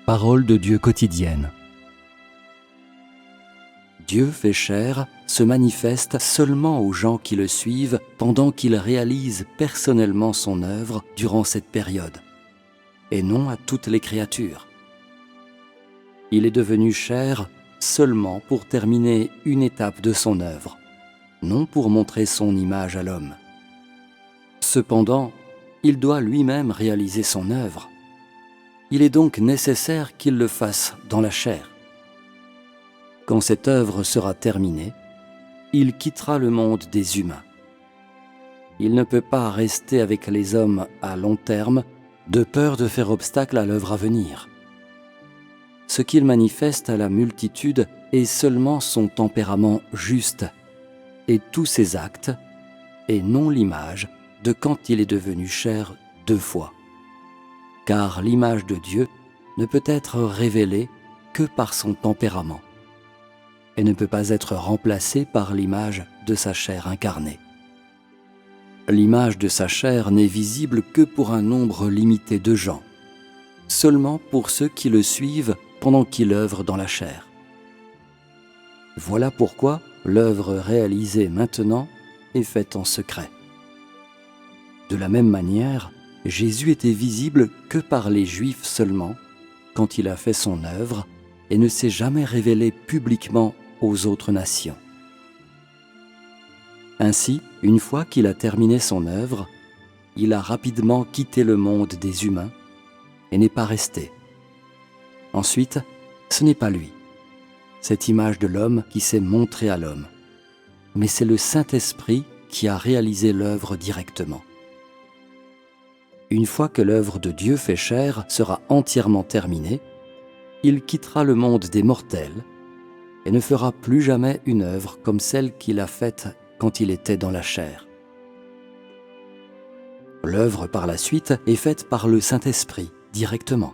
Parole de Dieu quotidienne. Dieu fait chair se manifeste seulement aux gens qui le suivent pendant qu'il réalise personnellement son œuvre durant cette période, et non à toutes les créatures. Il est devenu chair seulement pour terminer une étape de son œuvre, non pour montrer son image à l'homme. Cependant, il doit lui-même réaliser son œuvre. Il est donc nécessaire qu'il le fasse dans la chair. Quand cette œuvre sera terminée, il quittera le monde des humains. Il ne peut pas rester avec les hommes à long terme de peur de faire obstacle à l'œuvre à venir. Ce qu'il manifeste à la multitude est seulement son tempérament juste et tous ses actes, et non l'image de quand il est devenu chair 2 fois. Car l'image de Dieu ne peut être révélée que par son tempérament et ne peut pas être remplacée par l'image de sa chair incarnée. L'image de sa chair n'est visible que pour un nombre limité de gens, seulement pour ceux qui le suivent pendant qu'il œuvre dans la chair. Voilà pourquoi l'œuvre réalisée maintenant est faite en secret. De la même manière, Jésus était visible que par les Juifs seulement quand il a fait son œuvre et ne s'est jamais révélé publiquement aux autres nations. Ainsi, une fois qu'il a terminé son œuvre, il a rapidement quitté le monde des humains et n'est pas resté. Ensuite, ce n'est pas lui, cette image de l'homme qui s'est montrée à l'homme, mais c'est le Saint-Esprit qui a réalisé l'œuvre directement. Une fois que l'œuvre de Dieu fait chair sera entièrement terminée, il quittera le monde des mortels et ne fera plus jamais une œuvre comme celle qu'il a faite quand il était dans la chair. L'œuvre par la suite est faite par le Saint-Esprit directement.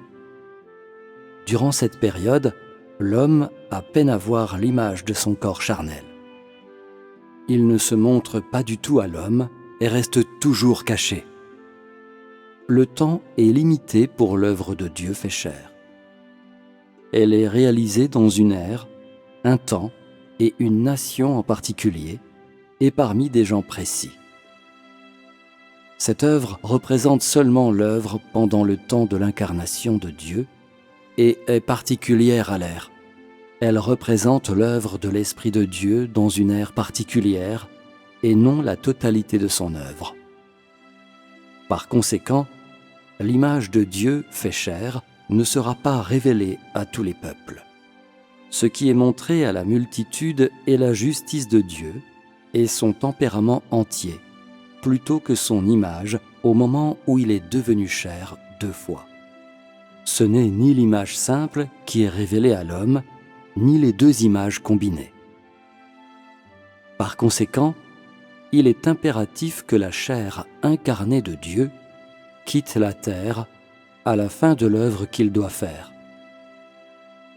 Durant cette période, l'homme a peine à voir l'image de son corps charnel. Il ne se montre pas du tout à l'homme et reste toujours caché. Le temps est limité pour l'œuvre de Dieu fait chair. Elle est réalisée dans une ère, un temps et une nation en particulier, et parmi des gens précis. Cette œuvre représente seulement l'œuvre pendant le temps de l'incarnation de Dieu et est particulière à l'ère. Elle représente l'œuvre de l'Esprit de Dieu dans une ère particulière et non la totalité de son œuvre. Par conséquent, l'image de Dieu fait chair ne sera pas révélée à tous les peuples. Ce qui est montré à la multitude est la justice de Dieu et son tempérament entier, plutôt que son image au moment où il est devenu chair 2 fois. Ce n'est ni l'image simple qui est révélée à l'homme, ni les 2 images combinées. Par conséquent, il est impératif que la chair incarnée de Dieu quitte la terre à la fin de l'œuvre qu'il doit faire.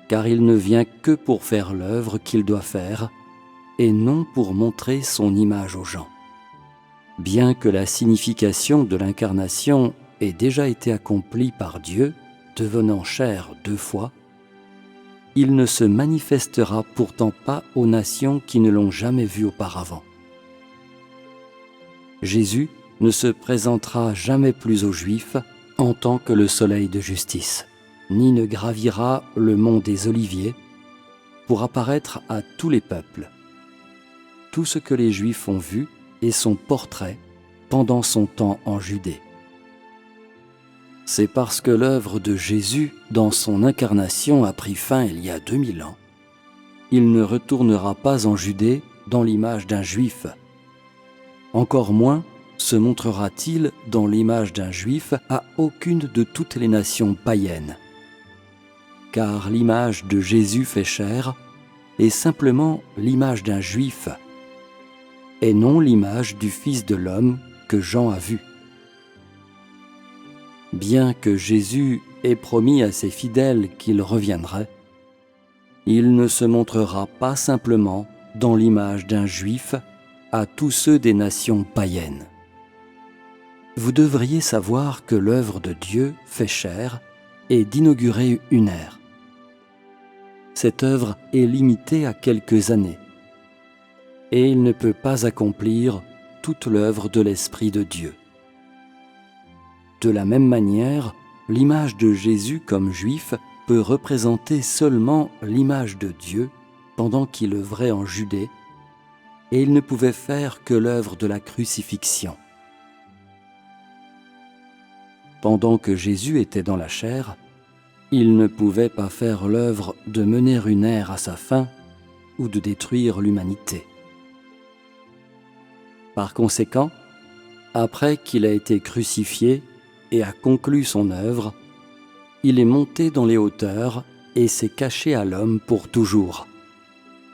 Car il ne vient que pour faire l'œuvre qu'il doit faire et non pour montrer son image aux gens. Bien que la signification de l'incarnation ait déjà été accomplie par Dieu, devenant chair 2 fois, il ne se manifestera pourtant pas aux nations qui ne l'ont jamais vu auparavant. Jésus ne se présentera jamais plus aux Juifs en tant que le soleil de justice, ni ne gravira le mont des Oliviers pour apparaître à tous les peuples. Tout ce que les Juifs ont vu est son portrait pendant son temps en Judée. C'est parce que l'œuvre de Jésus dans son incarnation a pris fin il y a 2000 ans. Il ne retournera pas en Judée dans l'image d'un Juif. Encore moins se montrera-t-il dans l'image d'un Juif à aucune de toutes les nations païennes. Car l'image de Jésus fait chair est simplement l'image d'un Juif, et non l'image du Fils de l'homme que Jean a vu. Bien que Jésus ait promis à ses fidèles qu'il reviendrait, il ne se montrera pas simplement dans l'image d'un Juif à tous ceux des nations païennes. Vous devriez savoir que l'œuvre de Dieu fait chair et d'inaugurer une ère. Cette œuvre est limitée à quelques années, et il ne peut pas accomplir toute l'œuvre de l'Esprit de Dieu. De la même manière, l'image de Jésus comme juif peut représenter seulement l'image de Dieu pendant qu'il œuvrait en Judée, et il ne pouvait faire que l'œuvre de la crucifixion. Pendant que Jésus était dans la chair, il ne pouvait pas faire l'œuvre de mener une ère à sa fin ou de détruire l'humanité. Par conséquent, après qu'il a été crucifié et a conclu son œuvre, il est monté dans les hauteurs et s'est caché à l'homme pour toujours.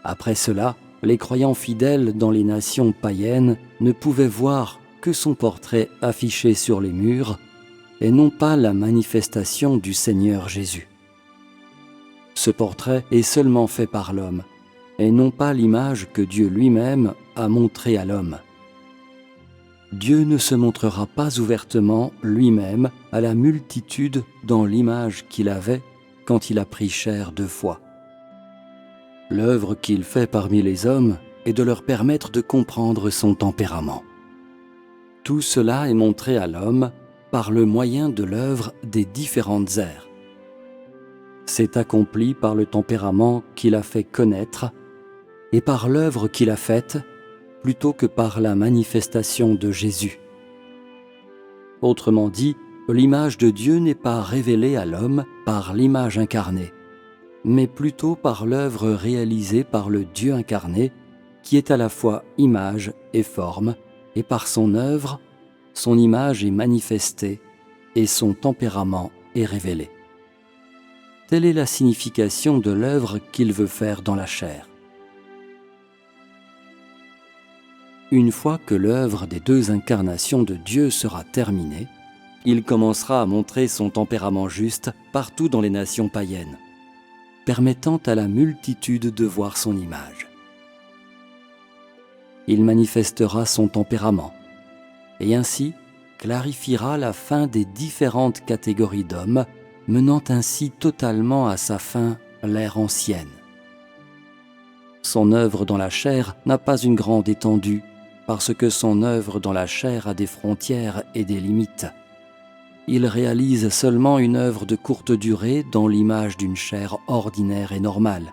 Après cela, les croyants fidèles dans les nations païennes ne pouvaient voir que son portrait affiché sur les murs et non pas la manifestation du Seigneur Jésus. Ce portrait est seulement fait par l'homme et non pas l'image que Dieu lui-même a montrée à l'homme. Dieu ne se montrera pas ouvertement lui-même à la multitude dans l'image qu'il avait quand il a pris chair 2 fois. L'œuvre qu'il fait parmi les hommes est de leur permettre de comprendre son tempérament. Tout cela est montré à l'homme par le moyen de l'œuvre des différentes ères. C'est accompli par le tempérament qu'il a fait connaître et par l'œuvre qu'il a faite plutôt que par la manifestation de Jésus. Autrement dit, l'image de Dieu n'est pas révélée à l'homme par l'image incarnée, mais plutôt par l'œuvre réalisée par le Dieu incarné, qui est à la fois image et forme, et par son œuvre, son image est manifestée et son tempérament est révélé. Telle est la signification de l'œuvre qu'il veut faire dans la chair. Une fois que l'œuvre des 2 incarnations de Dieu sera terminée, il commencera à montrer son tempérament juste partout dans les nations païennes, permettant à la multitude de voir son image. Il manifestera son tempérament et ainsi clarifiera la fin des différentes catégories d'hommes, menant ainsi totalement à sa fin l'ère ancienne. Son œuvre dans la chair n'a pas une grande étendue, parce que son œuvre dans la chair a des frontières et des limites. Il réalise seulement une œuvre de courte durée dans l'image d'une chair ordinaire et normale.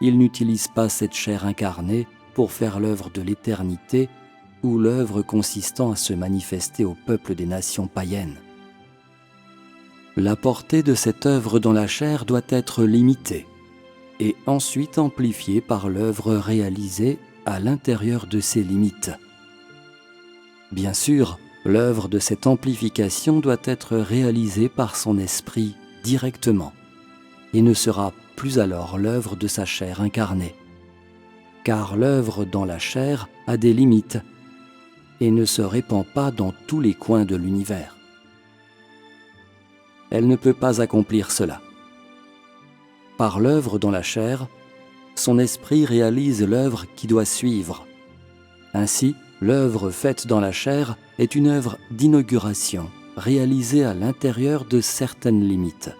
Il n'utilise pas cette chair incarnée pour faire l'œuvre de l'éternité ou l'œuvre consistant à se manifester au peuple des nations païennes. La portée de cette œuvre dans la chair doit être limitée et ensuite amplifiée par l'œuvre réalisée à l'intérieur de ses limites. Bien sûr, l'œuvre de cette amplification doit être réalisée par son esprit directement et ne sera plus alors l'œuvre de sa chair incarnée, car l'œuvre dans la chair a des limites et ne se répand pas dans tous les coins de l'univers. Elle ne peut pas accomplir cela. Par l'œuvre dans la chair, son esprit réalise l'œuvre qui doit suivre. Ainsi, l'œuvre faite dans la chair est une œuvre d'inauguration, réalisée à l'intérieur de certaines limites.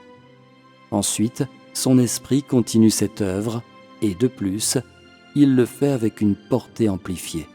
Ensuite, son esprit continue cette œuvre, et de plus, il le fait avec une portée amplifiée.